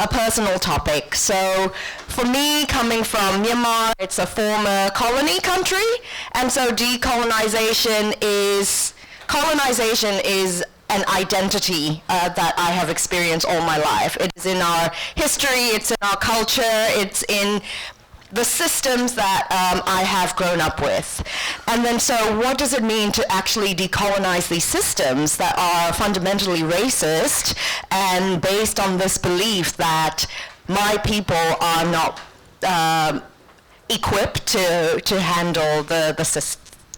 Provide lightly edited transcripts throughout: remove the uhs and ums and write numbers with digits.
a personal topic. So for me, coming from Myanmar, it's a former colony country, and so colonization is an identity that I have experienced all my life. It is in our history, it's in our culture, it's in the systems that I have grown up with. And then so what does it mean to actually decolonize these systems that are fundamentally racist and based on this belief that my people are not equipped to handle the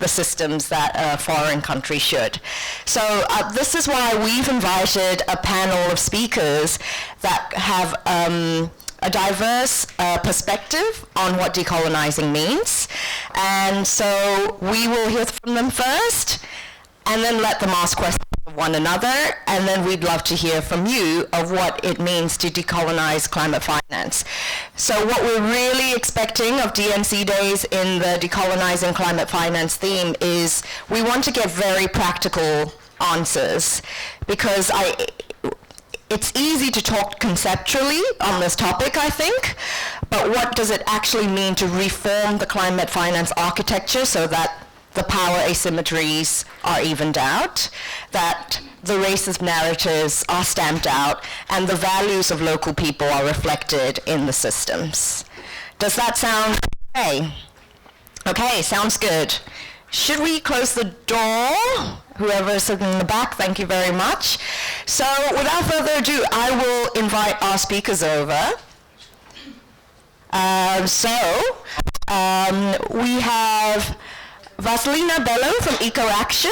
systems that a foreign country should. So this is why we've invited a panel of speakers that have a diverse perspective on what decolonizing means. And so we will hear from them first, and then let them ask questions of one another, and then we'd love to hear from you of what it means to decolonize climate finance. So what we're really expecting of D&C Days in the decolonizing climate finance theme is we want to get very practical answers, because it's easy to talk conceptually on this topic, I think, but what does it actually mean to reform the climate finance architecture so that the power asymmetries are evened out, that the racist narratives are stamped out, and the values of local people are reflected in the systems. Does that sound okay? Okay, sounds good. Should we close the door? Whoever is sitting in the back, thank you very much. So without further ado, I will invite our speakers over. We have Vasilina Bello from Eco Action.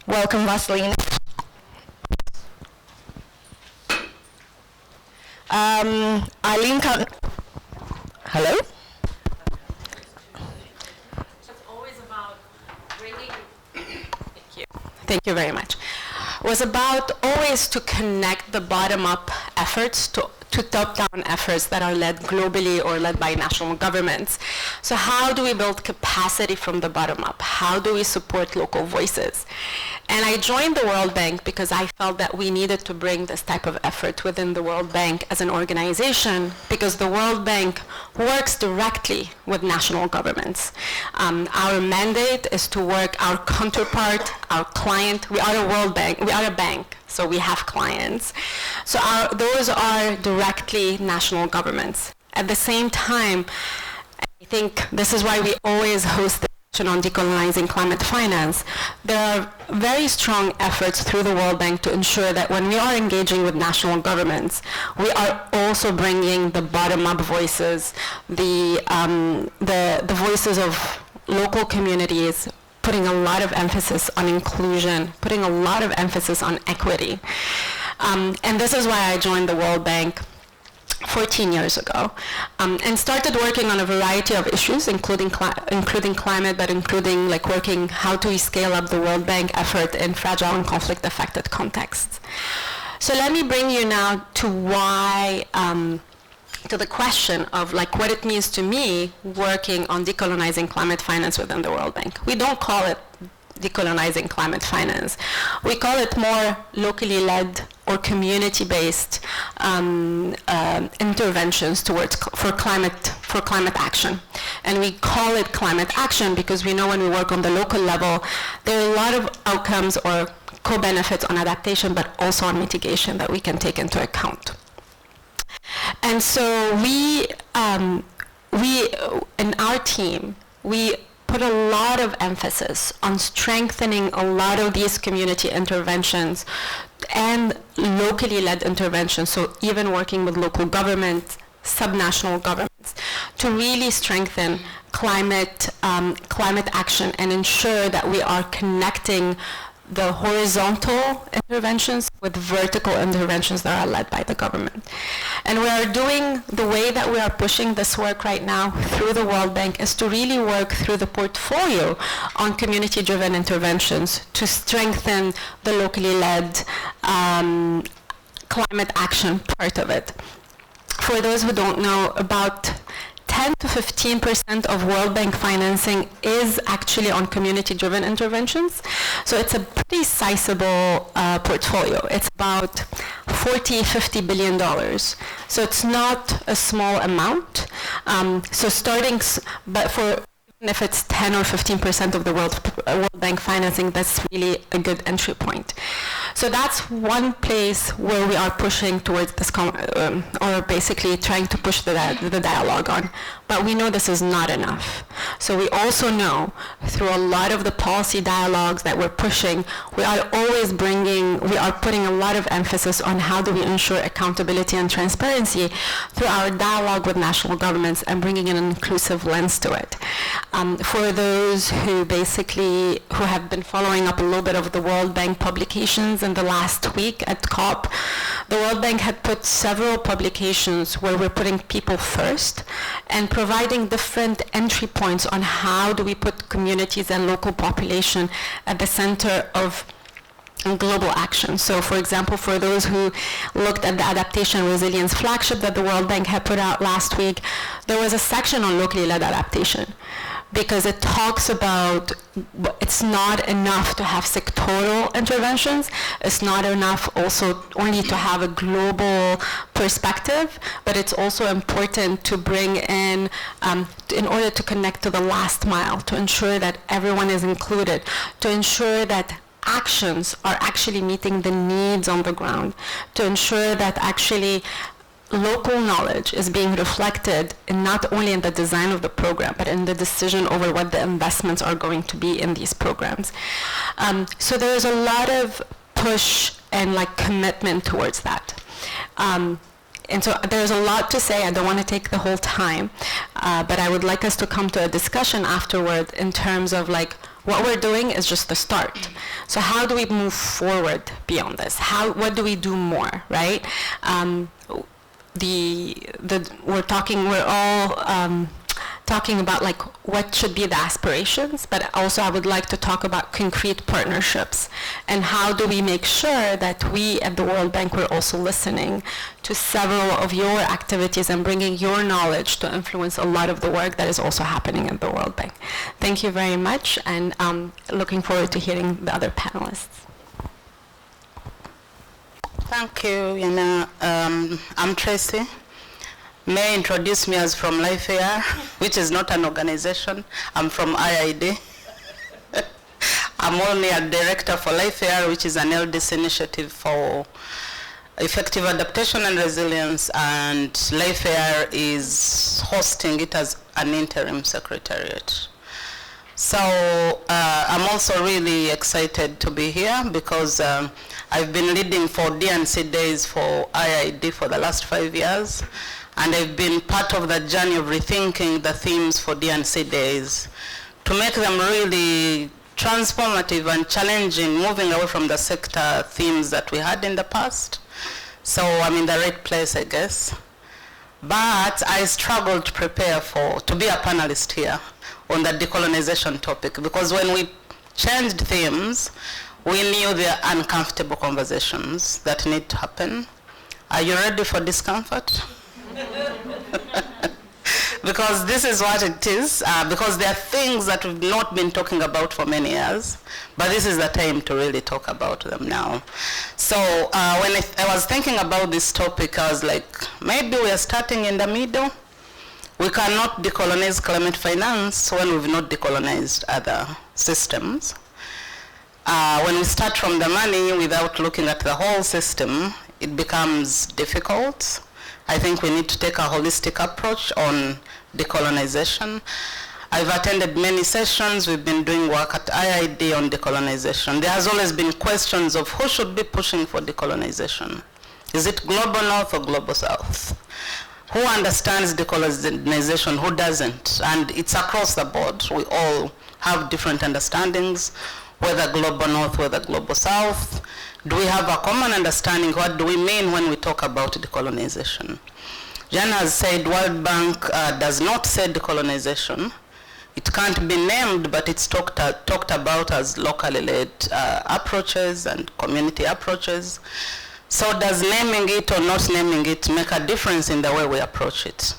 Welcome, Vasilina. Eileen hello? Thank you very much. Was about always to connect the bottom-up efforts to top-down efforts that are led globally or led by national governments. So how do we build capacity from the bottom up? How do we support local voices? And I joined the World Bank because I felt that we needed to bring this type of effort within the World Bank as an organization, because the World Bank works directly with national governments. Our mandate is to work our counterpart, our client. We are a World Bank, we are a bank, so we have clients. So those are directly national governments. At the same time, I think this is why we always host the session on decolonizing climate finance. There are very strong efforts through the World Bank to ensure that when we are engaging with national governments, we are also bringing the bottom-up voices, the voices of local communities, putting a lot of emphasis on inclusion, putting a lot of emphasis on equity. And this is why I joined the World Bank 14 years ago, and started working on a variety of issues, including climate, but including like working how do we scale up the World Bank effort in fragile and conflict-affected contexts. So let me bring you now to why, to the question of like what it means to me working on decolonizing climate finance within the World Bank. We don't call it decolonizing climate finance. We call it more locally led or community-based interventions for climate action. And we call it climate action because we know when we work on the local level, there are a lot of outcomes or co-benefits on adaptation, but also on mitigation that we can take into account. And so we in our team, we put a lot of emphasis on strengthening a lot of these community interventions and locally led interventions, so even working with local governments, subnational governments, to really strengthen climate action and ensure that we are connecting the horizontal interventions with vertical interventions that are led by the government. And we are doing, the way that we are pushing this work right now through the World Bank is to really work through the portfolio on community-driven interventions to strengthen the locally led climate action part of it. For those who don't know, about 10 to 15% of World Bank financing is actually on community-driven interventions. So it's a pretty sizable portfolio. It's about $40–50 billion. So it's not a small amount. So starting, but for even if it's 10 or 15% of the World Bank financing, that's really a good entry point. So that's one place where we are pushing towards this, or basically trying to push the dialogue on. But we know this is not enough. So we also know through a lot of the policy dialogues that we're pushing, we are putting a lot of emphasis on how do we ensure accountability and transparency through our dialogue with national governments and bringing an inclusive lens to it. For those who have been following up a little bit of the World Bank publications in the last week at COP, the World Bank had put several publications where we're putting people first and providing different entry points on how do we put communities and local population at the center of global action. So for example, for those who looked at the Adaptation Resilience flagship that the World Bank had put out last week, there was a section on locally led adaptation, because it talks about it's not enough to have sectoral interventions. It's not enough also only to have a global perspective, but it's also important to bring in order to connect to the last mile, to ensure that everyone is included, to ensure that actions are actually meeting the needs on the ground, to ensure that actually local knowledge is being reflected in not only in the design of the program, but in the decision over what the investments are going to be in these programs. So there's a lot of push and commitment towards that. And so there's a lot to say. I don't want to take the whole time, but I would like us to come to a discussion afterward in terms of what we're doing is just the start. So how do we move forward beyond this? What do we do more, right? We're all talking about what should be the aspirations, but also I would like to talk about concrete partnerships and how do we make sure that we at the World Bank we're also listening to several of your activities and bringing your knowledge to influence a lot of the work that is also happening at the World Bank. Thank you very much, and looking forward to hearing the other panelists. Thank you, Yana. I'm Tracy. May I introduce me as from LifeAir, which is not an organization. I'm from IIED. I'm only a director for LifeAir, which is an LDC initiative for effective adaptation and resilience, and LifeAir is hosting it as an interim secretariat. So I'm also really excited to be here because I've been leading for D&C Days for IIED for the last 5 years, and I've been part of the journey of rethinking the themes for D&C Days to make them really transformative and challenging, moving away from the sector themes that we had in the past. So I'm in the right place, I guess. But I struggled to prepare to be a panelist here on the decolonization topic, because when we changed themes, we knew there are uncomfortable conversations that need to happen. Are you ready for discomfort? Because this is what it is, because there are things that we've not been talking about for many years, but this is the time to really talk about them now. So when I was thinking about this topic, I was like, maybe we are starting in the middle. We cannot decolonize climate finance when we've not decolonized other systems. When we start from the money without looking at the whole system, it becomes difficult. I think we need to take a holistic approach on decolonization. I've attended many sessions. We've been doing work at IIED on decolonization. There has always been questions of who should be pushing for decolonization. Is it global north or global south? Who understands decolonization, who doesn't? And it's across the board. We all have different understandings, whether global north, whether global south. Do we have a common understanding? What do we mean when we talk about decolonization? Jan has said World Bank does not say decolonization. It can't be named, but it's talked about as locally led approaches and community approaches. So does naming it or not naming it make a difference in the way we approach it?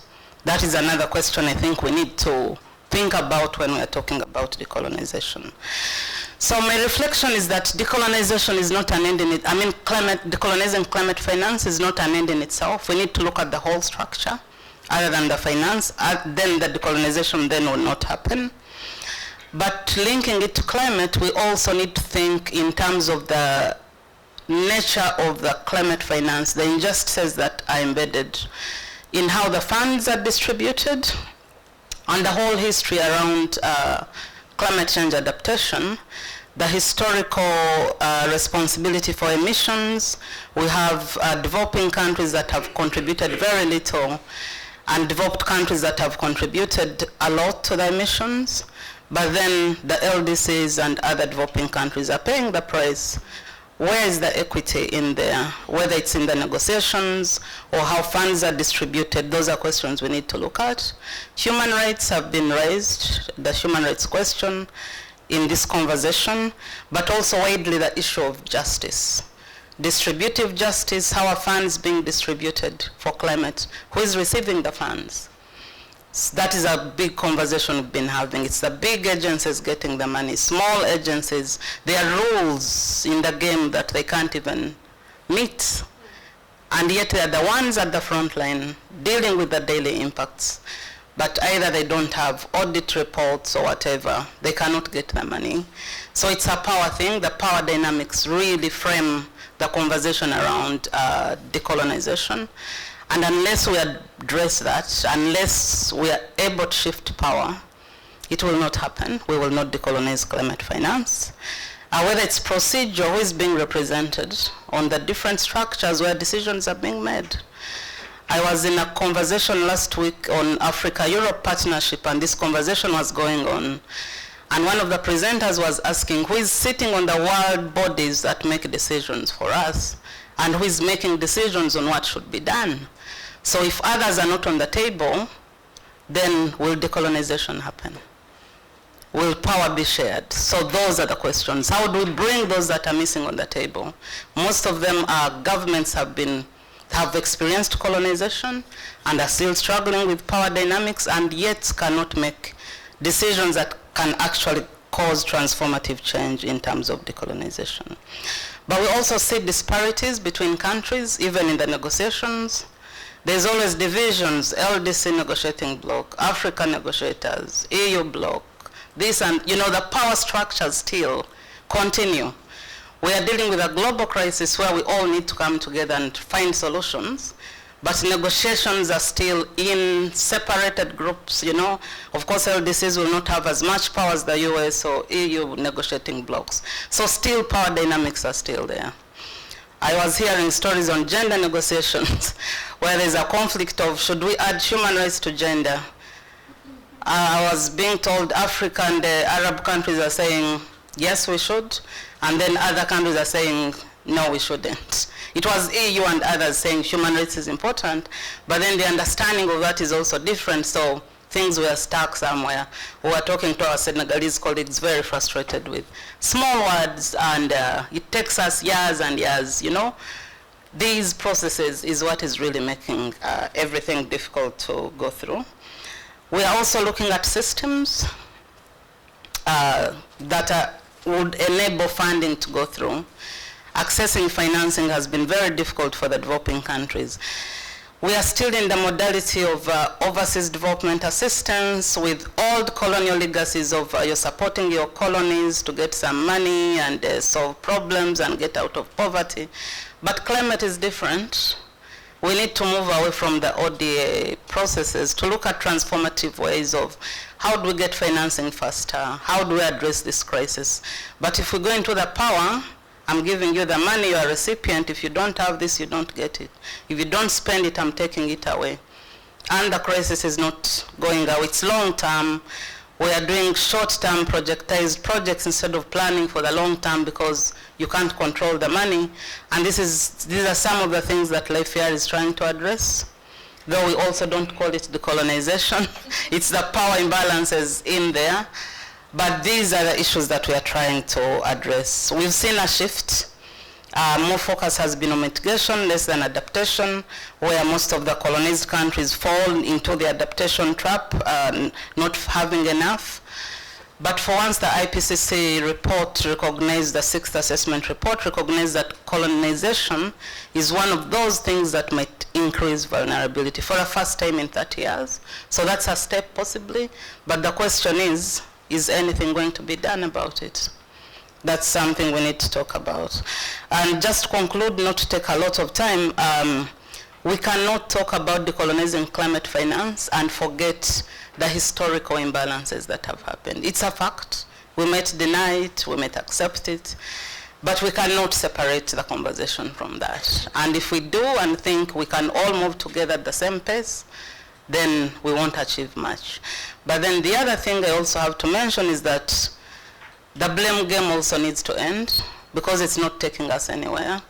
That is another question I think we need to think about when we are talking about decolonization. So my reflection is that decolonization is not an end in it. I mean, decolonizing climate finance is not an end in itself. We need to look at the whole structure other than the finance, then the decolonization then will not happen. But linking it to climate, we also need to think in terms of the nature of the climate finance, the injustices that are embedded in how the funds are distributed, and the whole history around climate change adaptation, the historical responsibility for emissions. We have developing countries that have contributed very little, and developed countries that have contributed a lot to the emissions, but then the LDCs and other developing countries are paying the price. Where is the equity in there? Whether it's in the negotiations or how funds are distributed, those are questions we need to look at. Human rights have been raised, the human rights question in this conversation, but also widely the issue of justice. Distributive justice, how are funds being distributed for climate? Who is receiving the funds? So that is a big conversation we've been having. It's the big agencies getting the money. Small agencies, there are rules in the game that they can't even meet. And yet they are the ones at the front line dealing with the daily impacts. But either they don't have audit reports or whatever, they cannot get the money. So it's a power thing. The power dynamics really frame the conversation around decolonization. And unless we address that, unless we are able to shift power, it will not happen. We will not decolonize climate finance. Whether it's procedure, who is being represented on the different structures where decisions are being made. I was in a conversation last week on Africa-Europe partnership, and this conversation was going on. And one of the presenters was asking, who is sitting on the world bodies that make decisions for us, and who is making decisions on what should be done? So if others are not on the table, then will decolonization happen? Will power be shared? So those are the questions. How do we bring those that are missing on the table? Most of them are governments have experienced colonization and are still struggling with power dynamics, and yet cannot make decisions that can actually cause transformative change in terms of decolonization. But we also see disparities between countries, even in the negotiations. There's always divisions, LDC negotiating bloc, Africa negotiators, EU bloc, this, and the power structures still continue. We are dealing with a global crisis where we all need to come together and find solutions, but negotiations are still in separated groups, Of course, LDCs will not have as much power as the US or EU negotiating blocs. So still power dynamics are still there. I was hearing stories on gender negotiations where there's a conflict of should we add human rights to gender. I was being told Africa and the Arab countries are saying, yes, we should, and then other countries are saying, no, we shouldn't. It was EU and others saying human rights is important, but then the understanding of that is also different, so things were stuck somewhere. We were talking to our Senegalese colleagues, very frustrated with small words, and it takes us years and years, These processes is what is really making everything difficult to go through. We are also looking at systems that would enable funding to go through. Accessing financing has been very difficult for the developing countries. We are still in the modality of overseas development assistance with old colonial legacies of you're supporting your colonies to get some money and solve problems and get out of poverty. But climate is different. We need to move away from the ODA processes to look at transformative ways of how do we get financing faster, how do we address this crisis. But if we go into the power, I'm giving you the money, you're a recipient. If you don't have this, you don't get it. If you don't spend it, I'm taking it away. And the crisis is not going away. It's long term. We are doing short-term projectized projects instead of planning for the long term because you can't control the money. And these are some of the things that Life Here is trying to address, though we also don't call it decolonization. It's the power imbalances in there. But these are the issues that we are trying to address. We've seen a shift More focus has been on mitigation, less than adaptation, where most of the colonized countries fall into the adaptation trap, not having enough. But for once, the IPCC report recognized, the sixth assessment report recognized that colonization is one of those things that might increase vulnerability for the first time in 30 years. So that's a step possibly, but the question is anything going to be done about it? That's something we need to talk about. And just to conclude, not to take a lot of time, we cannot talk about decolonizing climate finance and forget the historical imbalances that have happened. It's a fact. We might deny it, we might accept it, but we cannot separate the conversation from that. And if we do and think we can all move together at the same pace, then we won't achieve much. But then the other thing I also have to mention is that the blame game also needs to end because it's not taking us anywhere.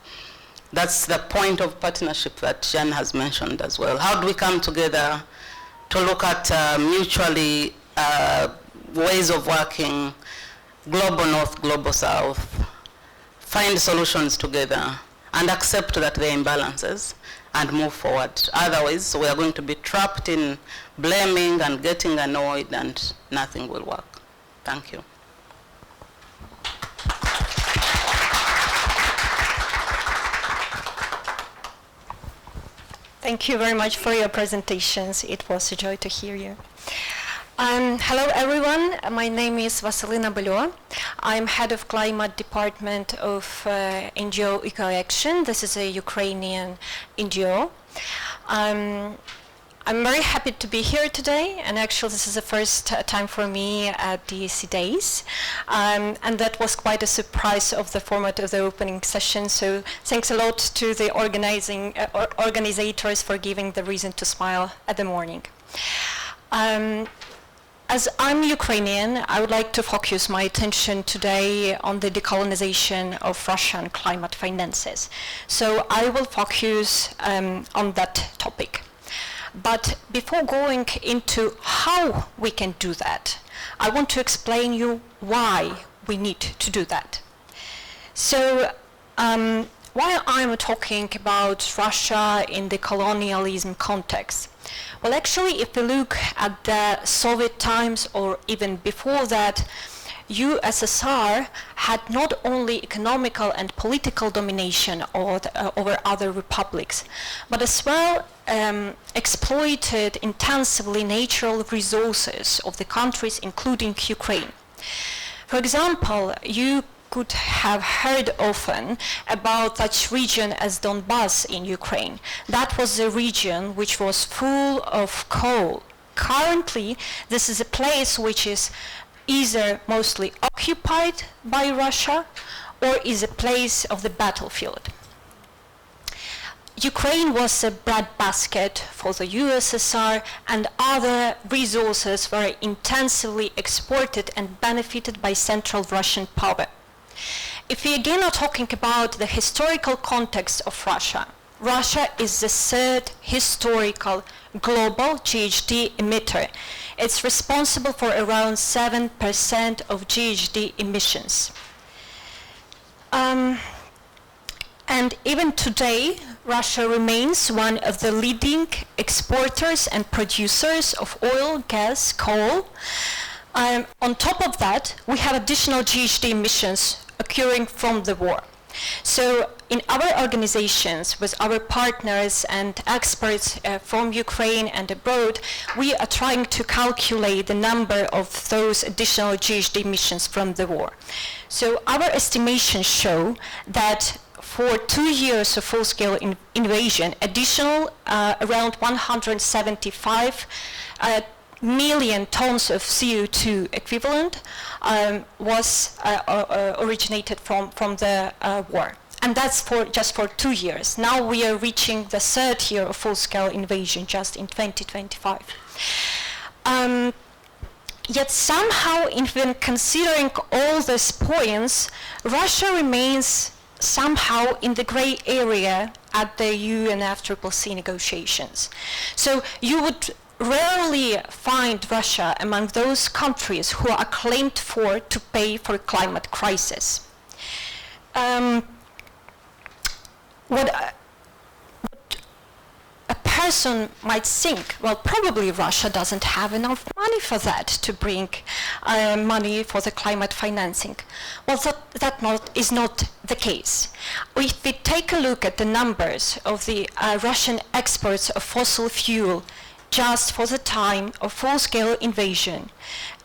That's the point of partnership that Jan has mentioned as well. How do we come together to look at mutually ways of working, global north, global south, find solutions together and accept that there are imbalances and move forward. Otherwise, we are going to be trapped in blaming and getting annoyed and nothing will work. Thank you. Thank you very much for your presentations. It was a joy to hear you. Hello everyone, my name is Vasilina Belyo. I'm head of climate department of NGO EcoAction. This is a Ukrainian NGO. I'm very happy to be here today, and actually this is the first time for me at D&C Days, and that was quite a surprise of the format of the opening session, so thanks a lot to the organizers for giving the reason to smile at the morning. As I'm Ukrainian, I would like to focus my attention today on the decolonization of Russian climate finances. So I will focus on that topic. But before going into how we can do that, I want to explain you why we need to do that. So why I'm talking about Russia in the colonialism context? Well, actually, if we look at the Soviet times or even before that, USSR had not only economical and political domination over other republics, but as well exploited intensively natural resources of the countries, including Ukraine. For example, you could have heard often about such region as Donbass in Ukraine. That was a region which was full of coal. Currently, this is a place which is either mostly occupied by Russia or is a place of the battlefield. Ukraine was a breadbasket for the USSR, and other resources were intensively exported and benefited by Central Russian power. If we again are talking about the historical context of Russia, Russia is the third historical global GHG emitter. It's responsible for around 7% of GHG emissions. And even today, Russia remains one of the leading exporters and producers of oil, gas, coal. On top of that, we have additional GHG emissions occurring from the war. So in our organizations, with our partners and experts from Ukraine and abroad, we are trying to calculate the number of those additional GHG emissions from the war. So our estimations show that for 2 years of full-scale invasion, additional around 175 million tons of CO2 equivalent was originated from the war. And that's just for 2 years. Now we are reaching the third year of full-scale invasion just in 2025. Yet somehow, even considering all these points, Russia remains somehow in the gray area at the UNFCCC negotiations. So you would rarely find Russia among those countries who are claimed to pay for climate crisis. what a person might think, well, probably Russia doesn't have enough money for that, to bring money for the climate financing. Well, that is not the case. If we take a look at the numbers of the Russian exports of fossil fuel just for the time of full-scale invasion,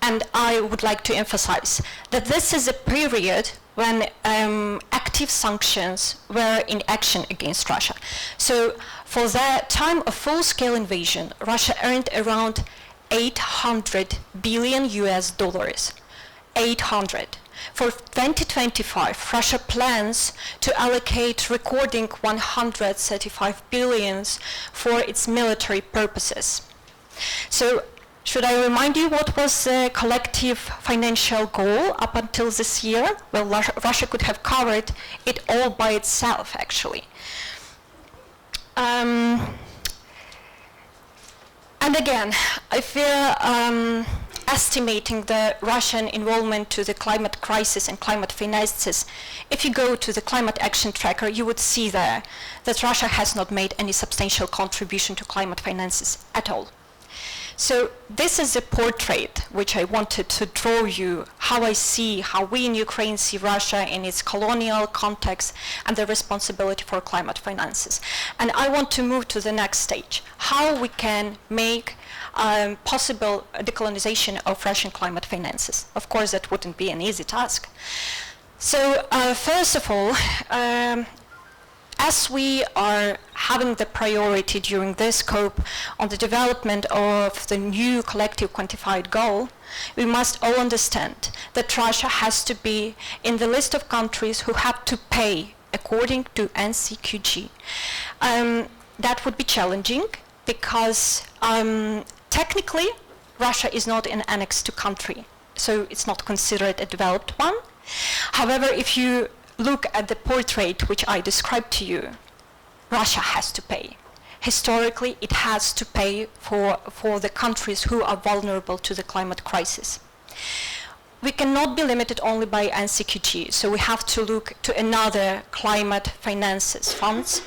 and I would like to emphasize that this is a period when active sanctions were in action against Russia. So for the time of full-scale invasion, Russia earned around 800 billion US dollars. 800. For 2025, Russia plans to allocate recording 135 billions for its military purposes. So should I remind you what was the collective financial goal up until this year? Well, Russia could have covered it all by itself, actually. And again, if we're estimating the Russian involvement to the climate crisis and climate finances, if you go to the climate action tracker, you would see there that Russia has not made any substantial contribution to climate finances at all. So this is a portrait which I wanted to draw you, how we in Ukraine see Russia in its colonial context and the responsibility for climate finances. And I want to move to the next stage, how we can make possible decolonization of Russian climate finances. Of course, that wouldn't be an easy task. So first of all, as we are having the priority during this scope on the development of the new collective quantified goal, we must all understand that Russia has to be in the list of countries who have to pay according to NCQG. That would be challenging because technically Russia is not an annexed country, so it's not considered a developed one. However, if you look at the portrait which I described to you, Russia has to pay. Historically, it has to pay for the countries who are vulnerable to the climate crisis. We cannot be limited only by NCQG, so we have to look to another climate finances funds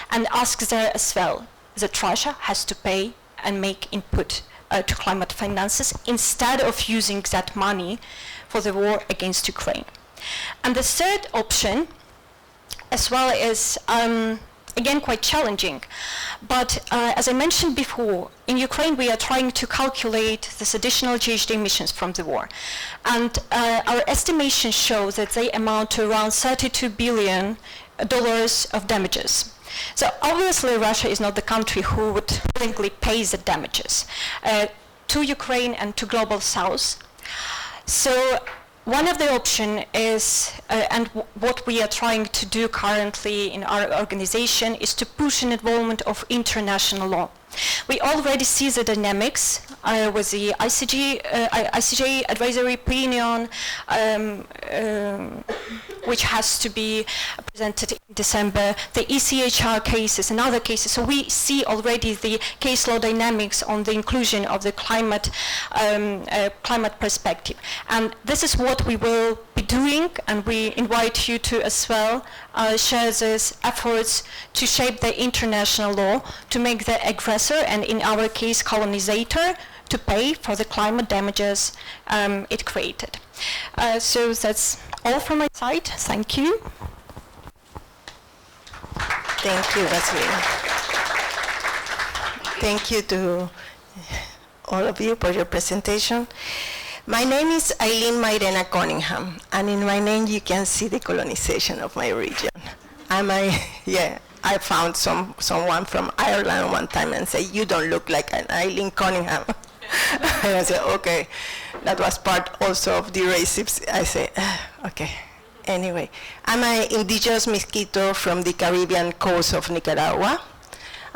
and ask there as well that Russia has to pay and make input to climate finances instead of using that money for the war against Ukraine. And the third option, as well, is again quite challenging. But as I mentioned before, in Ukraine we are trying to calculate this additional GHG emissions from the war. And our estimations show that they amount to around $32 billion of damages. So obviously Russia is not the country who would willingly pay the damages to Ukraine and to Global South. So one of the options is, and what we are trying to do currently in our organization, is to push an involvement of international law. We already see the dynamics with the ICJ advisory opinion, which has to be presented in December, the ECHR cases and other cases. So we see already the case law dynamics on the inclusion of the climate perspective. And this is what we will be doing, and we invite you to as well share these efforts to shape the international law to make the aggressor, and in our case colonizer, to pay for the climate damages it created. So that's all from my side. Thank you. Thank you, Vasily. Thank you to all of you for your presentation. My name is Eileen Mairena Cunningham, and in my name you can see the colonization of my region. I found someone from Ireland one time and said, "You don't look like an Eileen Cunningham." And I said, okay, that was part also of the racism. I say, okay. Anyway, I'm an indigenous mosquito from the Caribbean coast of Nicaragua.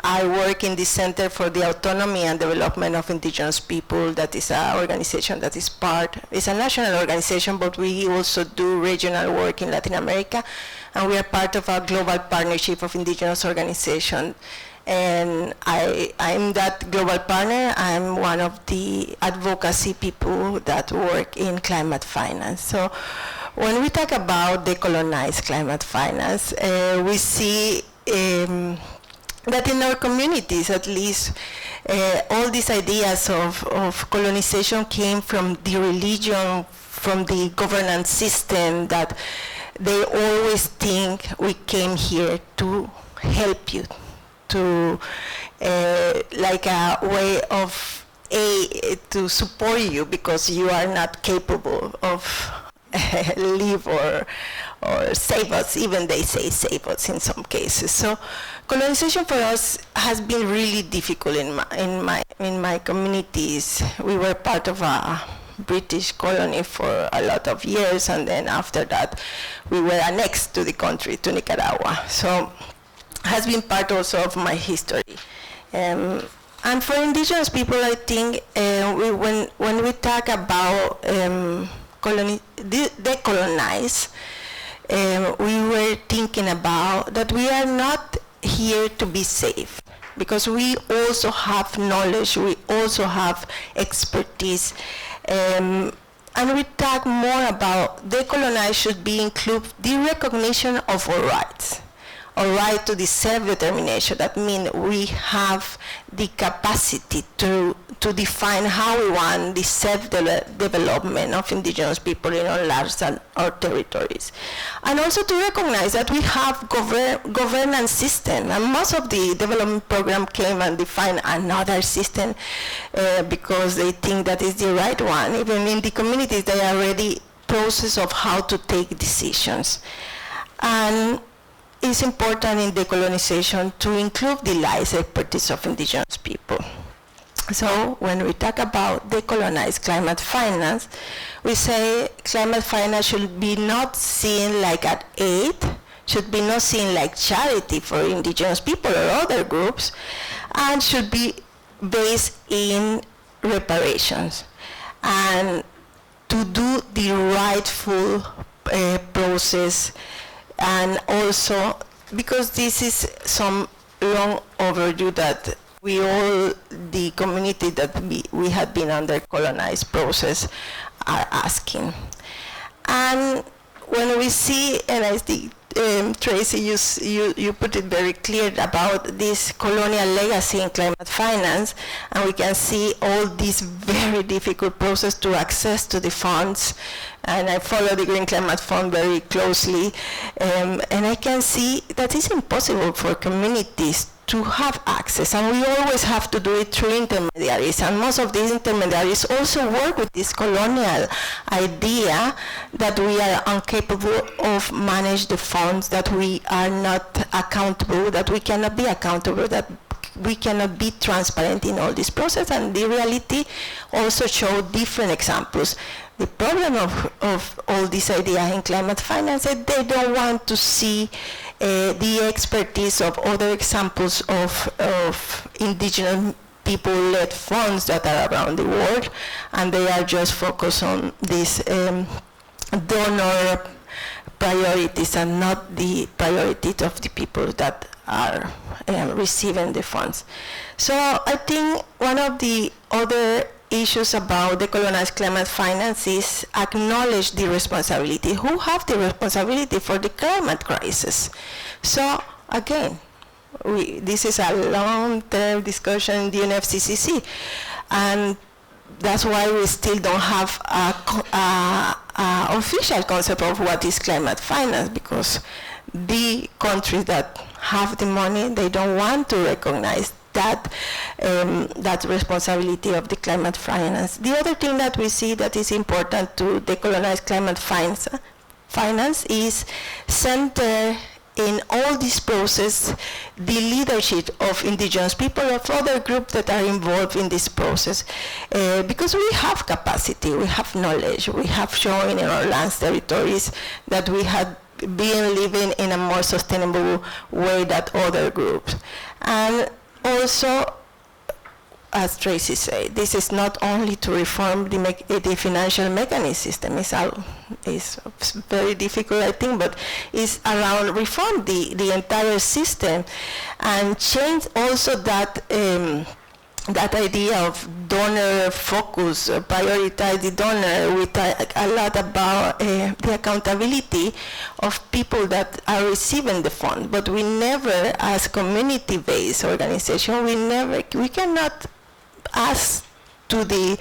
I work in the Center for the Autonomy and Development of Indigenous People. That is an organization that is it's a national organization, but we also do regional work in Latin America, and we are part of a global partnership of indigenous organizations. And I'm that global partner. I'm one of the advocacy people that work in climate finance. So when we talk about decolonized climate finance, we see that in our communities, at least, all these ideas of colonization came from the religion, from the governance system, that they always think we came here to help you, to like a way of to support you because you are not capable of live or save us. Even they say save us in some cases. So colonization for us has been really difficult in my communities. We were part of a British colony for a lot of years, and then after that we were annexed to the country, to Nicaragua. So has been part also of my history. And for indigenous people, I think when we talk about decolonize, we were thinking about that we are not here to be safe, because we also have knowledge, we also have expertise, and we talk more about decolonize should be include the recognition of our rights. Our right to the self-determination. That means we have the capacity to define how we want the self-development of indigenous people in our lands and our territories. And also to recognize that we have governance system, and most of the development program came and defined another system because they think that is the right one. Even in the communities, they are already process of how to take decisions. And it's important in decolonization to include the lives expertise of indigenous people. So when we talk about decolonized climate finance, we say climate finance should be not seen like an aid, should be not seen like charity for indigenous people or other groups, and should be based in reparations. And to do the rightful process. And also, because this is some long overdue that we all, the community that we had been under colonized process, are asking. And when we see, and I think Tracy, you put it very clear about this colonial legacy in climate finance, and we can see all this very difficult process to access to the funds. And I follow the Green Climate Fund very closely, and I can see that it's impossible for communities to have access, and we always have to do it through intermediaries, and most of these intermediaries also work with this colonial idea that we are incapable of manage the funds, that we are not accountable, that we cannot be accountable, that we cannot be transparent in all this process. And the reality also show different examples. The problem of all this idea in climate finance is they don't want to see the expertise of other examples of indigenous people-led funds that are around the world, and they are just focused on these donor priorities and not the priorities of the people that are receiving the funds. So I think one of the other issues about decolonized climate finance is acknowledge the responsibility. Who have the responsibility for the climate crisis? So again, this is a long-term discussion in the UNFCCC, and that's why we still don't have a official concept of what is climate finance, because the countries that have the money, they don't want to recognize that that responsibility of the climate finance. The other thing that we see that is important to decolonize climate finance is center in all this process the leadership of indigenous people, of other groups that are involved in this process, because we have capacity, we have knowledge, we have shown in our lands territories that we have been living in a more sustainable way than other groups. And also, as Tracy said, this is not only to reform the financial mechanism system. It's very difficult, I think, but it's around reform the entire system and change also that that idea of donor focus, prioritize the donor, we talk a lot about the accountability of people that are receiving the fund, but we never, as community-based organization, we cannot ask to the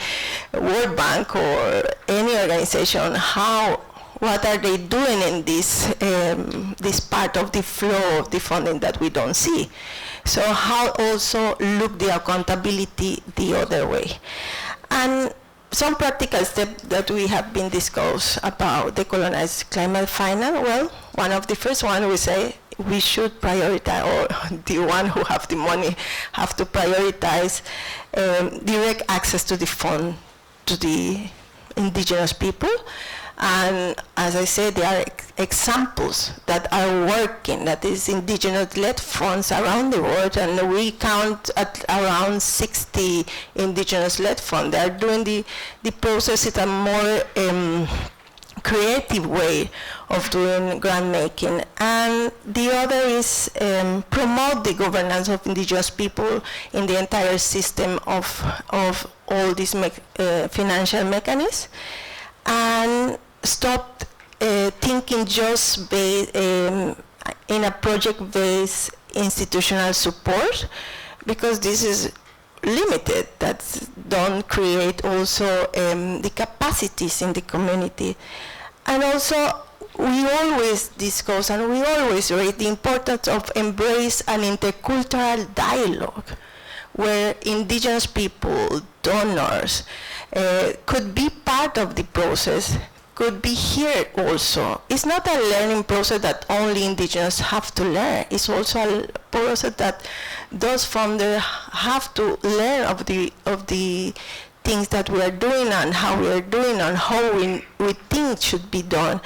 World Bank or any organization what are they doing in this part of the flow of the funding that we don't see. So how also look the accountability the other way. And some practical steps that we have been discussed about decolonized climate finance. Well, one of the first one we say we should prioritize, or the one who have the money have to prioritize direct access to the fund to the indigenous people. And as I said, there are examples that are working, that is indigenous-led funds around the world, and we count at around 60 indigenous-led funds. They are doing the process in a more creative way of doing grant making. And the other is promote the governance of indigenous people in the entire system of all these financial mechanisms, and stop thinking just in a project-based institutional support, because this is limited. That don't create also the capacities in the community. And also, we always discuss and we always rate the importance of embrace an intercultural dialogue where indigenous people, donors, could be part of the process, could be here also. It's not a learning process that only indigenous have to learn. It's also a process that those founders have to learn of the things that we are doing and how we are doing and how we think should be done.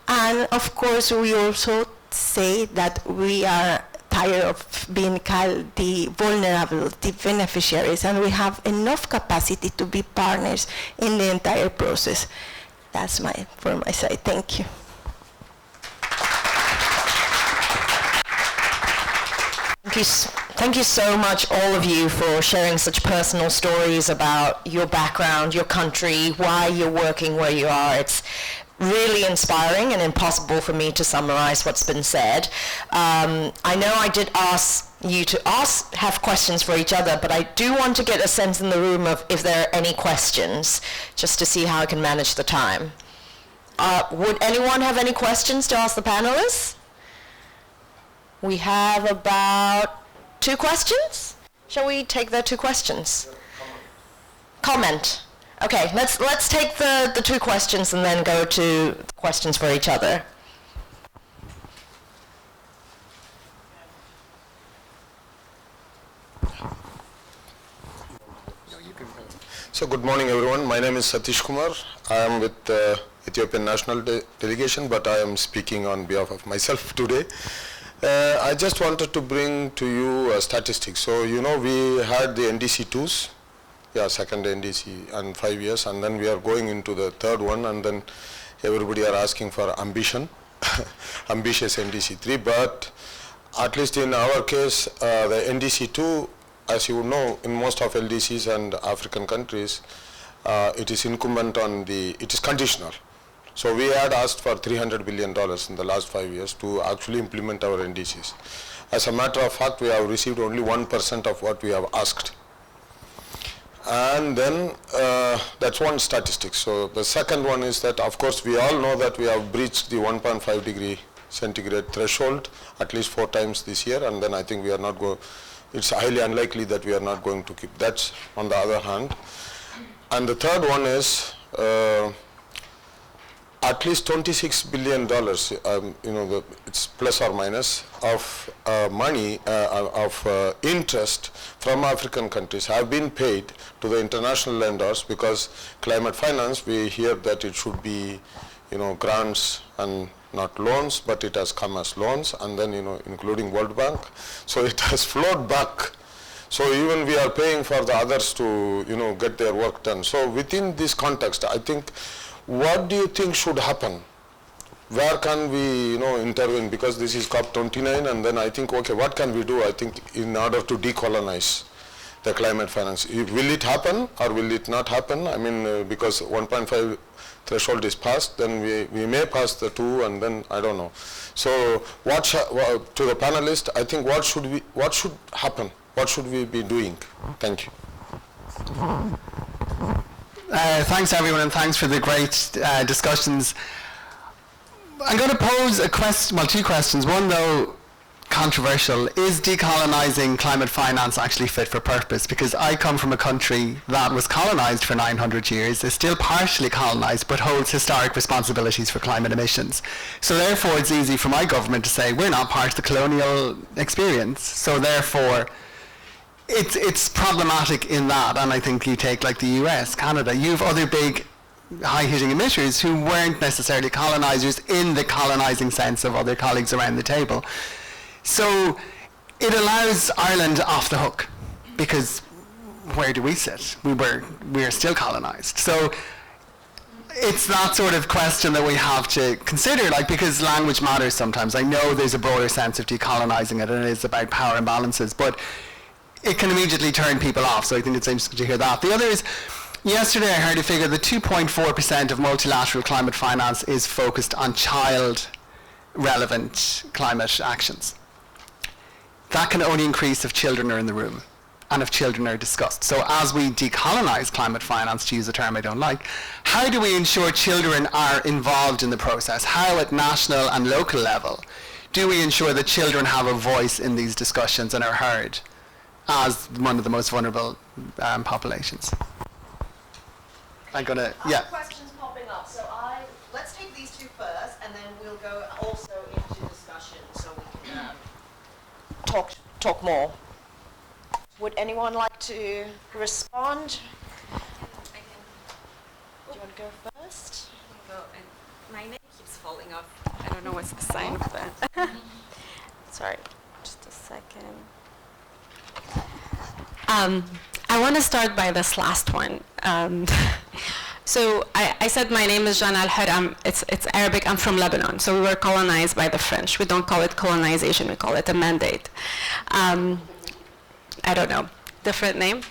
And of course, we also say that we are tired of being called the vulnerable, the beneficiaries, and we have enough capacity to be partners in the entire process. That's from my side. Thank you. Thank you so much, all of you, for sharing such personal stories about your background, your country, why you're working where you are. It's really inspiring and impossible for me to summarize what's been said. I know I did ask you to have questions for each other, but I do want to get a sense in the room of if there are any questions, just to see how I can manage the time. Would anyone have any questions to ask the panelists? We have about 2 questions. Shall we take the 2 questions? Comment. Okay, let's take the 2 questions and then go to questions for each other. So good morning, everyone. My name is Satish Kumar. I am with the Ethiopian National Delegation, but I am speaking on behalf of myself today. I just wanted to bring to you statistics. So, you know, we had the NDC2s, second NDC and 5 years, and then we are going into the third one, and then everybody are asking for ambition, ambitious NDC3, but at least in our case, the NDC2, as you know, in most of LDCs and African countries, it is incumbent on it is conditional. So we had asked for $300 billion in the last 5 years to actually implement our NDCs. As a matter of fact, we have received only 1% of what we have asked. And then that's one statistic. So the second one is that, of course, we all know that we have breached the 1.5 degree centigrade threshold at least 4 times this year, and then I think we are not going, it's highly unlikely that we are not going to keep that on the other hand. And the third one is at least $26 billion, you know, it's plus or minus, of money, of interest from African countries have been paid to the international lenders, because climate finance, we hear that it should be, you know, grants and not loans, but it has come as loans, and then, you know, including World Bank. So it has flowed back. So even we are paying for the others to, you know, get their work done. So within this context, I think, what do you think should happen? Where can we, you know, intervene? Because this is COP29, and then I think, okay, what can we do? I think in order to decolonize the climate finance. Will it happen or will it not happen? I mean, because 1.5 threshold is passed, then we may pass the 2, and then I don't know. So to the panelists, I think what should happen? What should we be doing? Thank you. Thanks everyone, and thanks for the great discussions. I'm going to pose a question, well, 2 questions. One though, controversial. Is decolonizing climate finance actually fit for purpose? Because I come from a country that was colonized for 900 years, is still partially colonized, but holds historic responsibilities for climate emissions. So therefore it's easy for my government to say we're not part of the colonial experience. So therefore it's problematic in that. And I think you take like the US, Canada, you have other big high-hitting emitters who weren't necessarily colonizers in the colonizing sense of other colleagues around the table. So it allows Ireland off the hook, because where do we sit? We are still colonized. So it's that sort of question that we have to consider, like, because language matters sometimes. I know there's a broader sense of decolonizing it, and it is about power imbalances, but it can immediately turn people off. So I think it's interesting to hear that. The other is, yesterday I heard a figure that 2.4% of multilateral climate finance is focused on child-relevant climate actions. That can only increase if children are in the room and if children are discussed. So as we decolonize climate finance, to use a term I don't like, how do we ensure children are involved in the process? How at national and local level do we ensure that children have a voice in these discussions and are heard as one of the most vulnerable populations? I'm gonna, yeah. Questions popping up, so let's take these 2 first, and then we'll go also into discussion so we can talk more. Would anyone like to respond? I can. Do you want to go first? My name keeps falling off. I don't know what's the sign of that. Sorry, just a second. I want to start by this last one. So I said my name is Jana Al-Haram. It's Arabic. I'm from Lebanon. So we were colonized by the French. We don't call it colonization. We call it a mandate. I don't know, different name.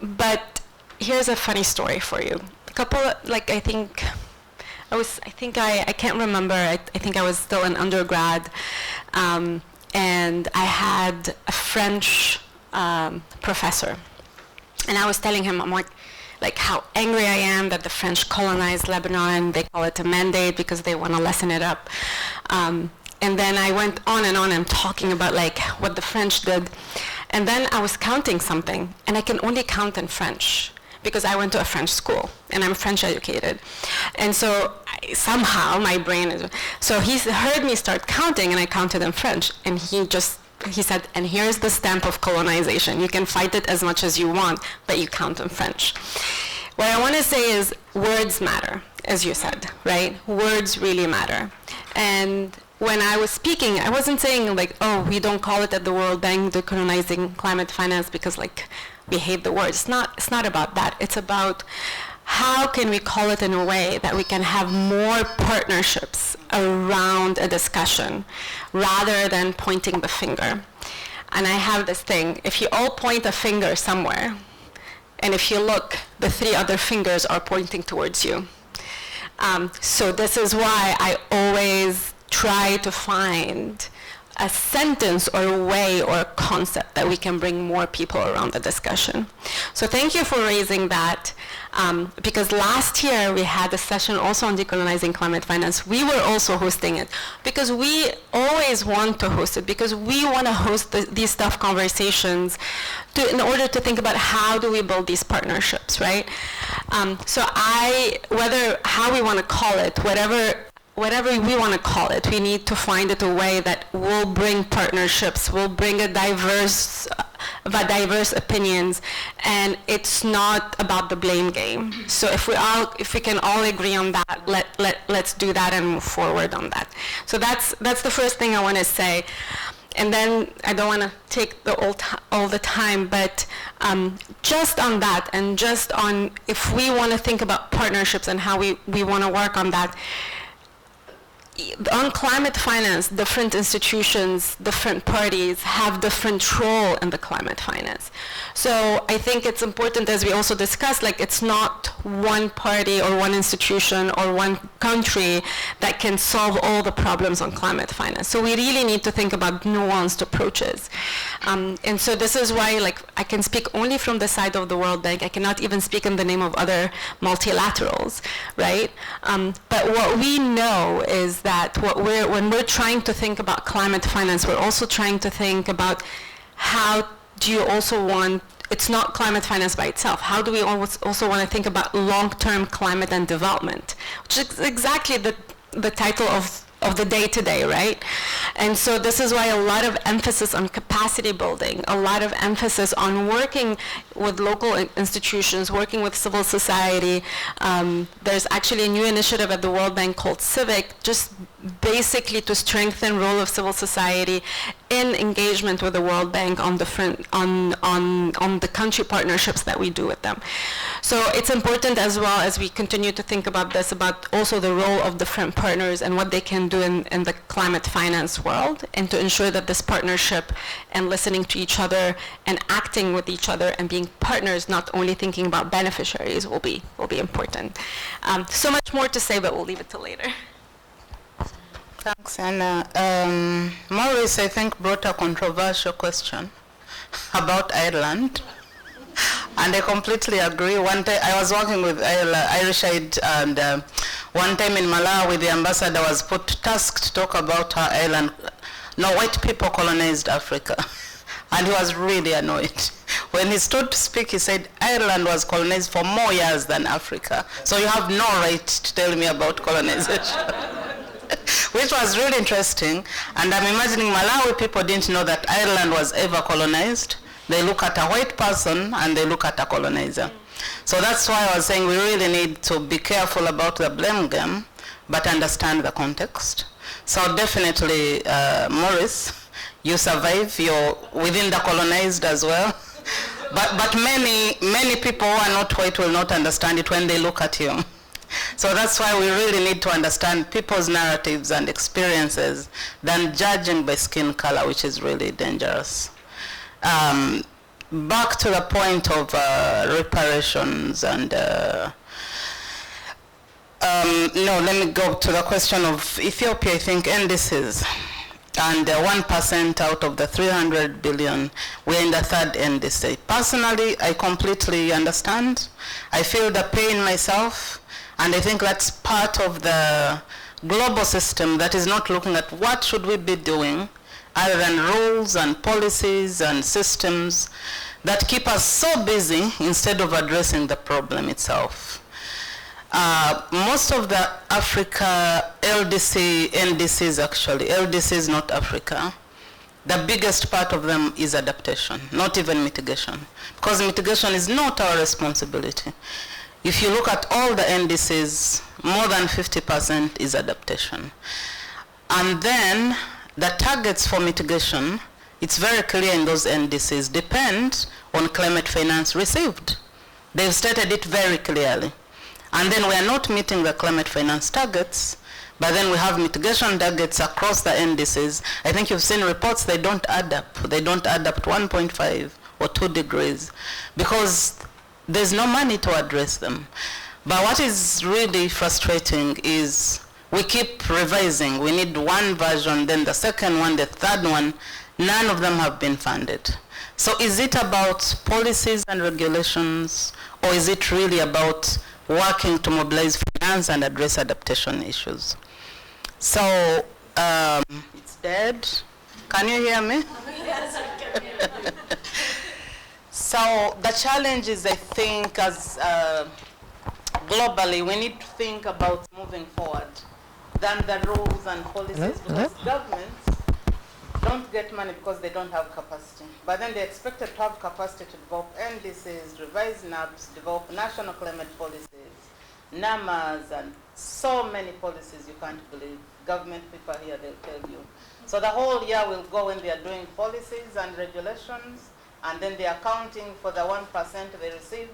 But here's a funny story for you. A couple, like I can't remember. I think I was still an undergrad, and I had a French professor, and I was telling him, I'm like how angry I am that the French colonized Lebanon. They call it a mandate because they want to lessen it up. And then I went on and talking about like what the French did. And then I was counting something, and I can only count in French because I went to a French school and I'm French educated. And so somehow my brain is, so he heard me start counting and I counted in French, and he said, and here's the stamp of colonization. You can fight it as much as you want, but you count in French. What I want to say is words matter, as you said, right? Words really matter. And when I was speaking, I wasn't saying like, oh, we don't call it at the World Bank decolonizing climate finance because like we hate the word. It's not about that. It's about how can we call it in a way that we can have more partnerships around a discussion rather than pointing the finger. And I have this thing, if you all point a finger somewhere, and if you look, the 3 other fingers are pointing towards you. So this is why I always try to find a sentence or a way or a concept that we can bring more people around the discussion. So thank you for raising that, because last year we had a session also on decolonizing climate finance. We were also hosting it because we always want to host it, because we want to host these tough conversations in order to think about how do we build these partnerships, right? So how we want to call it, whatever we want to call it, we need to find it a way that will bring partnerships, will bring diverse opinions, and it's not about the blame game. So if we can all agree on that, let's do that and move forward on that. So that's the first thing I want to say. And then I don't want to take all the time, but just on that, and just on if we want to think about partnerships and how we want to work on that, on climate finance, different institutions, different parties have different role in the climate finance. So I think it's important, as we also discussed, like it's not one party or one institution or one country that can solve all the problems on climate finance. So we really need to think about nuanced approaches. And so this is why, like, I can speak only from the side of the World Bank. I cannot even speak in the name of other multilaterals, right? But what we know is that when we're trying to think about climate finance, we're also trying to think about how do you also want, it's not climate finance by itself, how do we also want to think about long-term climate and development, which is exactly the title of the day today, right? And so this is why a lot of emphasis on capacity building, a lot of emphasis on working with local institutions, working with civil society. There's actually a new initiative at the World Bank called Civic, just basically to strengthen role of civil society in engagement with the World Bank on the country partnerships that we do with them. So it's important as well as we continue to think about this, about also the role of different partners and what they can do in the climate finance world, and to ensure that this partnership and listening to each other and acting with each other and being partners, not only thinking about beneficiaries, will be important. So much more to say, but we'll leave it till later. Thanks, Anna. Maurice, I think, brought a controversial question about Ireland. And I completely agree. One time I was working with Irish Aid, and one time in Malawi, the ambassador was tasked to talk about how Ireland, white people colonized Africa. And he was really annoyed. When he stood to speak, he said, Ireland was colonized for more years than Africa. So you have no right to tell me about colonization. Which was really interesting. And I'm imagining Malawi people didn't know that Ireland was ever colonized. They look at a white person and they look at a colonizer. So that's why I was saying we really need to be careful about the blame game, but understand the context. So definitely, Maurice, you survive, you're within the colonized as well. But many people who are not white will not understand it when they look at you. So that's why we really need to understand people's narratives and experiences than judging by skin color, which is really dangerous. Back to the point of reparations and let me go to the question of Ethiopia. I think NDCs and 1% out of the 300 billion, we're in the third NDC. Personally, I completely understand. I feel the pain myself, and I think that's part of the global system that is not looking at what should we be doing other than rules and policies and systems that keep us so busy instead of addressing the problem itself. Most of the Africa LDC, NDCs actually, LDC is not Africa. The biggest part of them is adaptation, not even mitigation, because mitigation is not our responsibility. If you look at all the NDCs, more than 50% is adaptation. And then the targets for mitigation, it's very clear in those NDCs, depend on climate finance received. They've stated it very clearly. And then we are not meeting the climate finance targets, but then we have mitigation targets across the NDCs. I think you've seen reports, they don't add up. They don't add up to 1.5 or 2 degrees because there's no money to address them. But what is really frustrating is we keep revising. We need one version, then the second one, the third one. None of them have been funded. So is it about policies and regulations, or is it really about working to mobilize finance and address adaptation issues? So it's dead. Can you hear me? Yes, I can hear you. So the challenge is, I think, as globally, we need to think about moving forward than the rules and policies, because governments don't get money because they don't have capacity. But then they're expected to have capacity to develop NDCs, revise NAPs, develop national climate policies, NAMAs, and so many policies you can't believe. Government people here, they'll tell you. So the whole year will go when they are doing policies and regulations, and then they are accounting for the 1% they received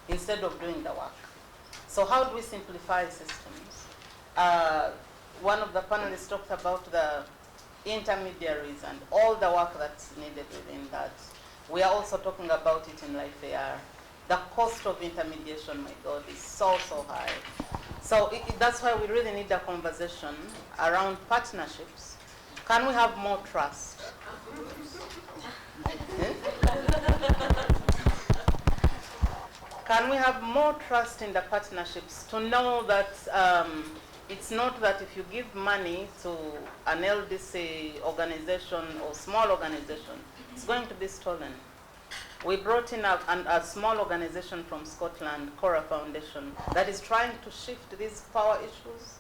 instead of doing the work. So how do we simplify systems? one of the panelists talked about the intermediaries and all the work that's needed within that. We are also talking about it in Life AR. The cost of intermediation, my God, is so, so high. So that's why we really need a conversation around partnerships. Can we have more trust? Can we have more trust in the partnerships to know that it's not that if you give money to an LDC organization or small organization, it's going to be stolen. We brought in a small organization from Scotland, Cora Foundation, that is trying to shift these power issues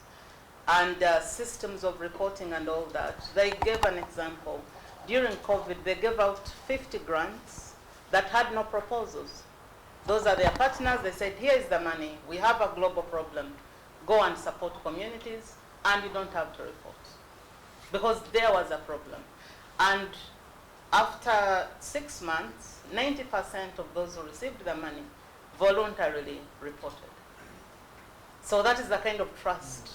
and systems of reporting and all that. They gave an example. During COVID, they gave out 50 grants that had no proposals. Those are their partners. They said, here is the money. We have a global problem. Go and support communities, and you don't have to report. Because there was a problem. And after 6 months, 90% of those who received the money voluntarily reported. So that is the kind of trust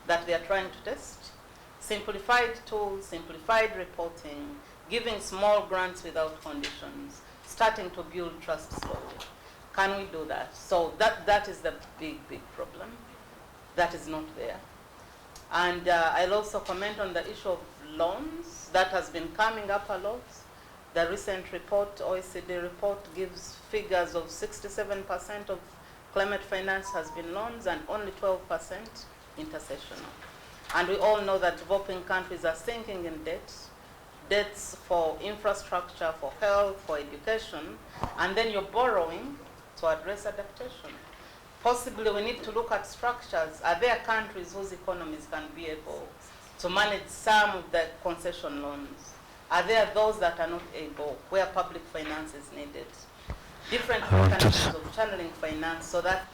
that they are trying to test. Simplified tools, simplified reporting, giving small grants without conditions, starting to build trust slowly. Can we do that? So that is the big, big problem. That is not there. And I'll also comment on the issue of loans that has been coming up a lot. The recent report, OECD report, gives figures of 67% of climate finance has been loans and only 12% intercessional. And we all know that developing countries are sinking in debt, debts for infrastructure, for health, for education, and then you're borrowing to address adaptation. Possibly we need to look at structures. Are there countries whose economies can be able to manage some of the concession loans? Are there those that are not able, where public finance is needed? Different mechanisms of channeling finance so that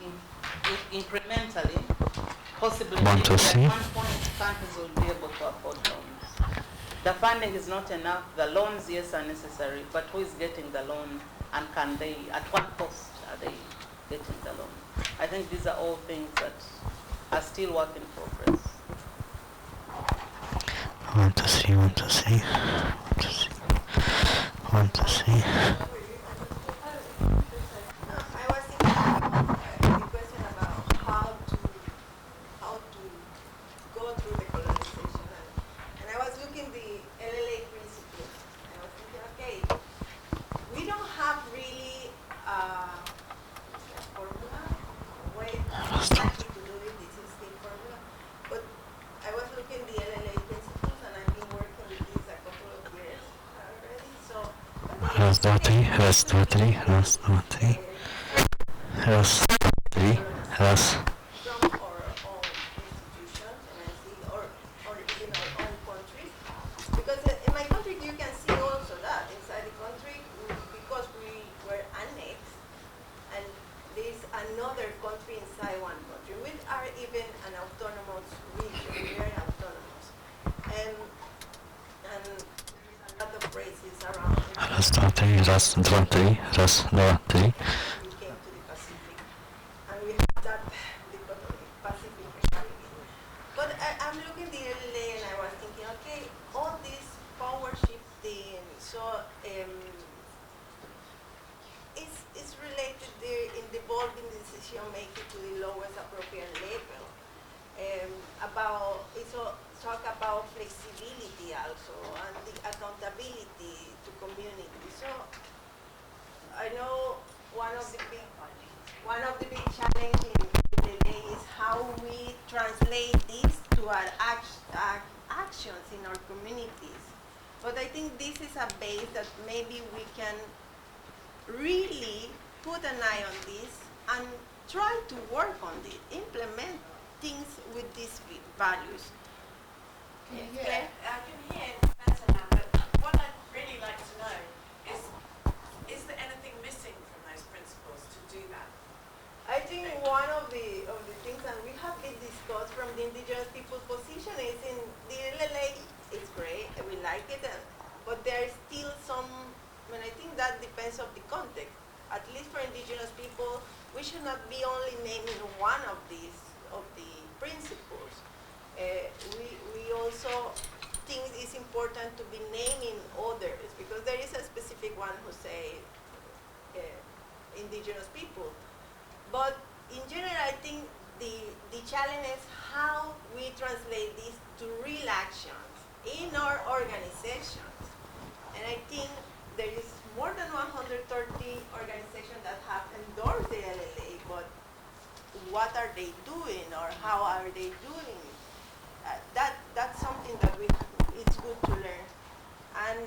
incrementally, possibly at one point, countries will be able to afford loans. The funding is not enough. The loans, yes, are necessary, but who is getting the loan, and can they, at what cost are they getting the loan? I think these are all things that are still work in progress. Want to see. I was thinking the question about how to go through the colonization, and I was looking the LLA principles, and I was thinking, okay, we don't have really a formula, a way exactly to do it. This is the formula, but I was looking the LLA principles, and I've been working with this a couple of years already. So Raz, dva, tri, raz, dva, tri, raz, dva, tri, raz, tri, raz. from our own institutions, and I see, or in our own countries, because in my country you can see also that inside the country, because we were annexed, and there's another country inside one country. We are even an autonomous region. We are autonomous, and there's a lot of races around. Raz, dva, tri, raz, dva, tri, raz, dva, tri. We came to the Pacific, and we have that dichotomy, Pacific and Caribbean. But I'm looking at the LA, and I was thinking, okay, all this power shifting, so it's related there in devolving decision making to the lowest appropriate level. Talk about flexibility also, and the accountability to community. So I know one of the big challenges in the day is how we translate this to our actions in our communities. But I think this is a base that maybe we can really put an eye on this and try to work on it, implement things with these values. Yeah, I can hear better now, but what I'd really like to know is there anything missing from those principles to do that? I think one of the things that we have been discussed from the indigenous people's position is in the LLA, it's great, we like it, but there is still some, I think that depends on the context. At least for indigenous people, we should not be only naming one of the principles. we also think it's important to be naming others, because there is a specific one who say indigenous people. But in general, I think the challenge is how we translate this to real actions in our organizations. And I think there is more than 130 organizations that have endorsed the LLA, but what are they doing, or how are they doing it? That's something that it's good to learn. And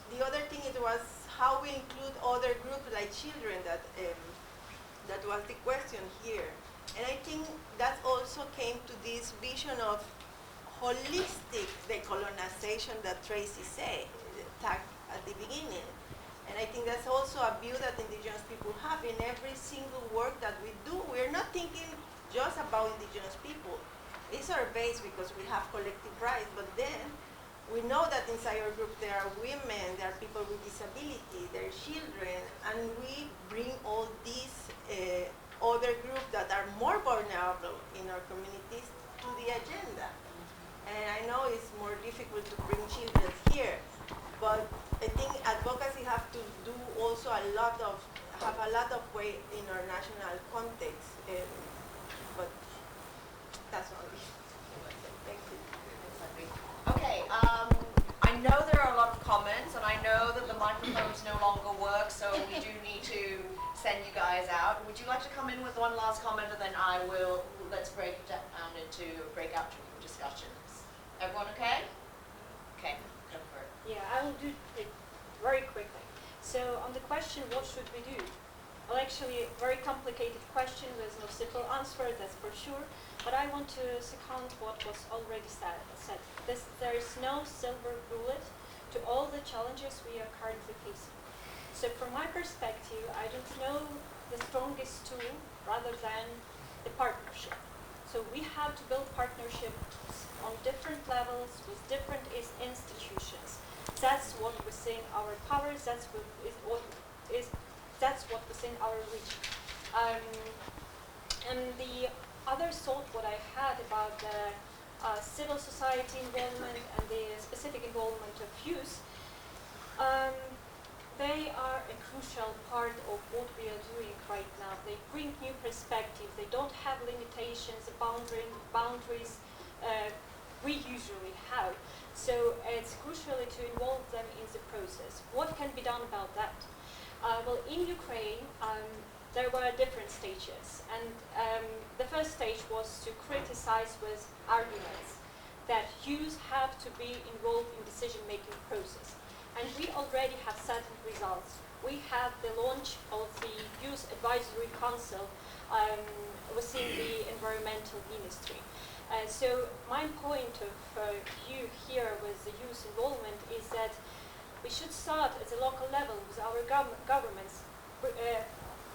the other thing it was how we include other groups like children, that was the question here. And I think that also came to this vision of holistic decolonization that Tracy said at the beginning. And I think that's also a view that indigenous people have in every single work that we do. We're not thinking just about indigenous people. It's our base because we have collective rights, but then we know that inside our group there are women, there are people with disability, there are children, and we bring all these other groups that are more vulnerable in our communities to the agenda. And I know it's more difficult to bring children here, but I think advocacy have to do also have a lot of weight in our national context. But that's all. Thank you. Okay, I know there are a lot of comments, and I know that the microphones no longer work, so we do need to send you guys out. Would you like to come in with one last comment, and then let's break it down into breakout discussions. Everyone okay? Okay, go for it. Yeah, I will do it very quickly. So on the question, what should we do? Well, actually, a very complicated question. There's no simple answer, that's for sure. But I want to second what was already said. There is no silver bullet to all the challenges we are currently facing. So from my perspective, I don't know the strongest tool rather than the partnership. So we have to build partnerships on different levels with different institutions. That's what within our powers. That's what within our reach. And the other thought what I had about the civil society involvement and the specific involvement of youth, they are a crucial part of what we are doing right now. They bring new perspective. They don't have limitations, boundaries we usually have. So it's crucial to involve them in the process. What can be done about that? Well, in Ukraine, there were different stages. And the first stage was to criticize with arguments that youth have to be involved in decision-making process. And we already have certain results. We have the launch of the Youth Advisory Council within the Environmental Ministry. So my point of view here with the youth involvement is that we should start at the local level with our governments.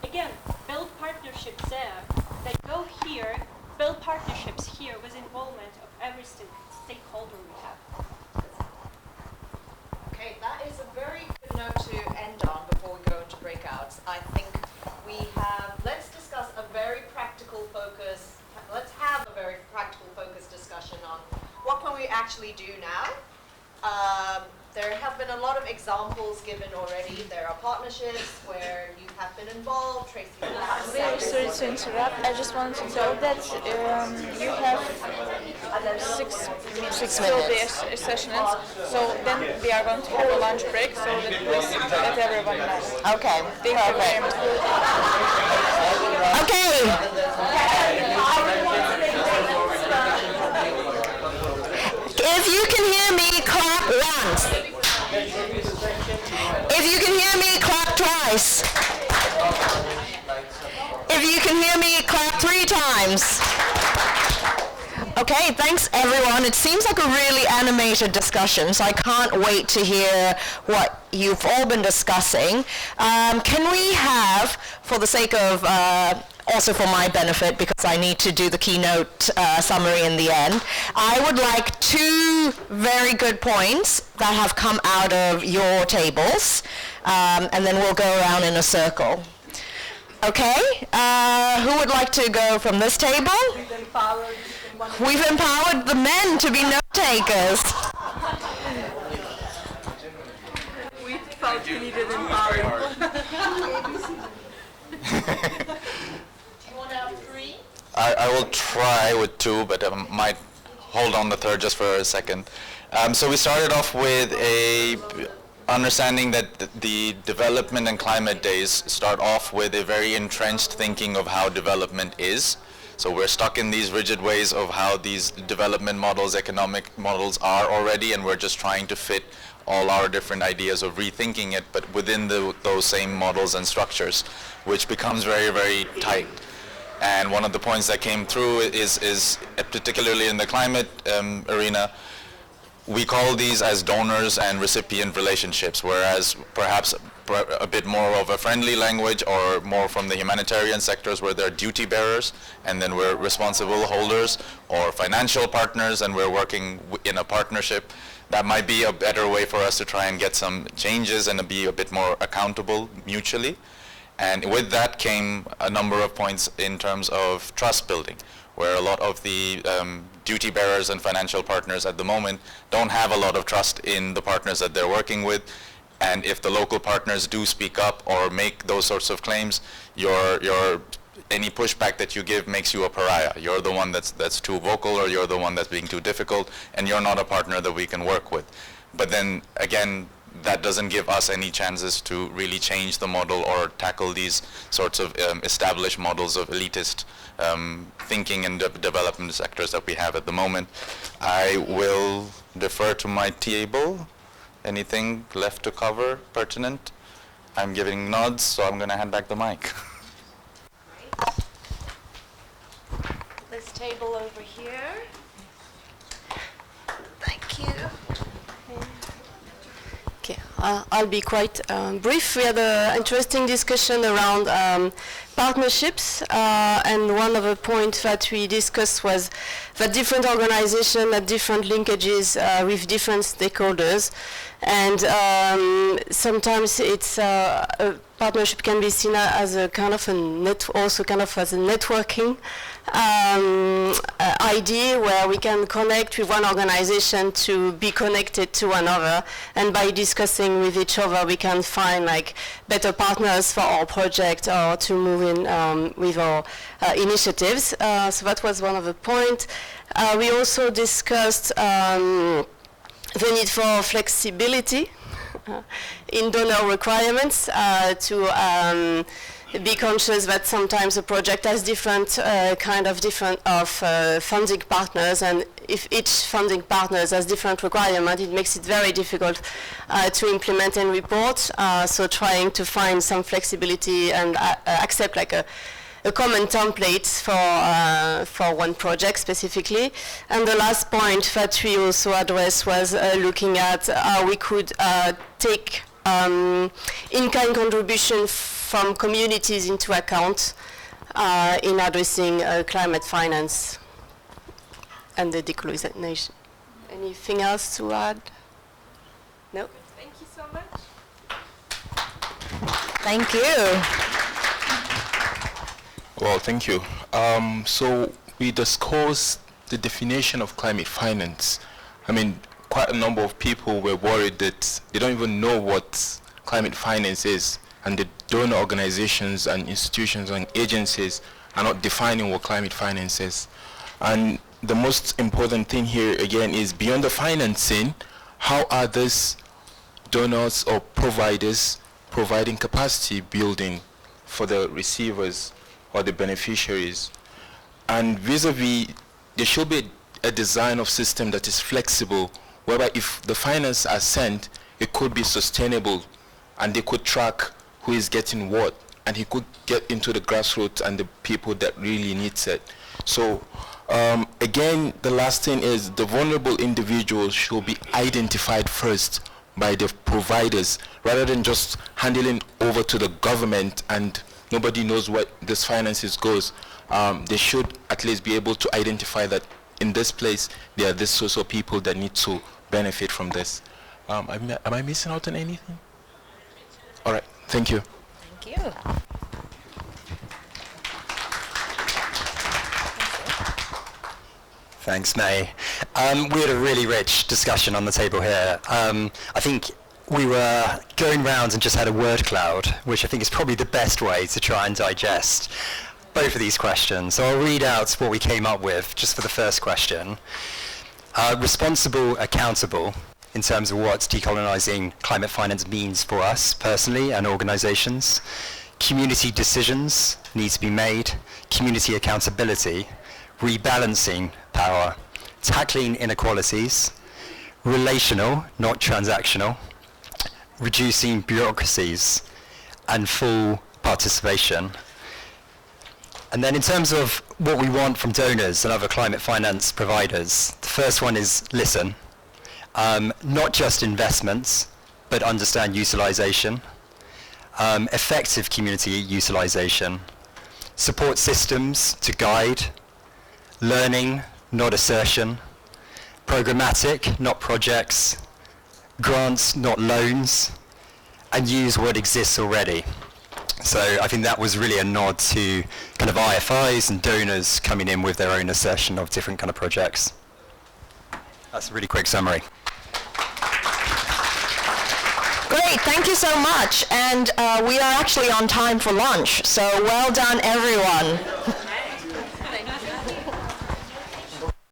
Again, build partnerships there. They go here, build partnerships here with involvement of every stakeholder we have. Okay, that is a very good note to end on before we go into breakouts. I think let's discuss a very practical focus. Let's have a very practical focus discussion on what can we actually do now. There have been a lot of examples given already. There are partnerships where you have been involved. Tracy, sorry to interrupt. I just wanted to know that you have 6 minutes till the session ends. So then we are going to have a lunch break. So that please let everyone know. Okay. Thank you very much. If you can hear me, clap once. If you can hear me, clap twice. If you can hear me, clap 3 times. Okay, thanks everyone. It seems like a really animated discussion, so I can't wait to hear what you've all been discussing. Can we have, for the sake of also for my benefit, because I need to do the keynote summary in the end, I would like 2 very good points that have come out of your tables, and then we'll go around in a circle. Okay, who would like to go from this table? We've empowered the men to be note takers. We felt we needed empowering. I will try with two, but I might hold on the third just for a second. So we started off with a understanding that the development and climate days start off with a very entrenched thinking of how development is. So we're stuck in these rigid ways of how these development models, economic models are already, and we're just trying to fit all our different ideas of rethinking it, but within those same models and structures, which becomes very, very tight. And one of the points that came through is particularly in the climate arena, we call these as donors and recipient relationships, whereas perhaps a bit more of a friendly language or more from the humanitarian sectors where they're duty bearers, and then we're responsible holders or financial partners, and we're working in a partnership. That might be a better way for us to try and get some changes and to be a bit more accountable mutually. And with that came a number of points in terms of trust building, where a lot of the duty bearers and financial partners at the moment don't have a lot of trust in the partners that they're working with. And if the local partners do speak up or make those sorts of claims, any pushback that you give makes you a pariah. You're the one that's too vocal, or you're the one that's being too difficult, and you're not a partner that we can work with. But then again, that doesn't give us any chances to really change the model or tackle these sorts of established models of elitist thinking and development sectors that we have at the moment. I will defer to my table. Anything left to cover pertinent? I'm giving nods, so I'm going to hand back the mic. This table over here. Thank you. Okay, I'll be quite brief. We had an interesting discussion around partnerships, and one of the points that we discussed was that different organizations have different linkages with different stakeholders, and sometimes it's a partnership can be seen as a kind of also kind of as a networking idea where we can connect with one organization to be connected to another, and by discussing with each other we can find like better partners for our project or to move in with our initiatives. So that was one of the points. We also discussed the need for flexibility in donor requirements to be conscious that sometimes a project has different funding partners, and if each funding partner has different requirements, it makes it very difficult to implement and report. So trying to find some flexibility and accept like a common template for one project specifically. And the last point that we also addressed was looking at how we could take in-kind contribution from communities into account in addressing climate finance and the decolonisation. Anything else to add? No? Thank you so much. Thank you. Well, thank you. So we discussed the definition of climate finance. I mean, quite a number of people were worried that they don't even know what climate finance is, and the donor organizations and institutions and agencies are not defining what climate finance is. And the most important thing here again is beyond the financing, how are these donors or providers providing capacity building for the receivers or the beneficiaries? And vis-a-vis, there should be a design of system that is flexible, whereby if the finance are sent, it could be sustainable, and they could track who is getting what, and he could get into the grassroots and the people that really needs it. So again, the last thing is the vulnerable individuals should be identified first by the providers, rather than just handing over to the government and nobody knows what this finances goes. They should at least be able to identify that in this place there are this sorts of people that need to benefit from this. Am I missing out on anything? All right, thank you. Thank you. Thanks, May. We had a really rich discussion on the table here. I think we were going round and just had a word cloud, which I think is probably the best way to try and digest both of these questions. So I'll read out what we came up with just for the first question. Responsible, accountable, in terms of what decolonising climate finance means for us personally and organisations. Community decisions need to be made, community accountability, rebalancing power, tackling inequalities, relational, not transactional, reducing bureaucracies, and full participation. And then in terms of what we want from donors and other climate finance providers, the first one is listen. Not just investments, but understand utilisation, effective community utilisation, support systems to guide, learning, not assertion, programmatic, not projects, grants, not loans, and use what exists already. So I think that was really a nod to kind of IFIs and donors coming in with their own assertion of different kind of projects. That's a really quick summary. Great, thank you so much. And we are actually on time for lunch, so well done, everyone.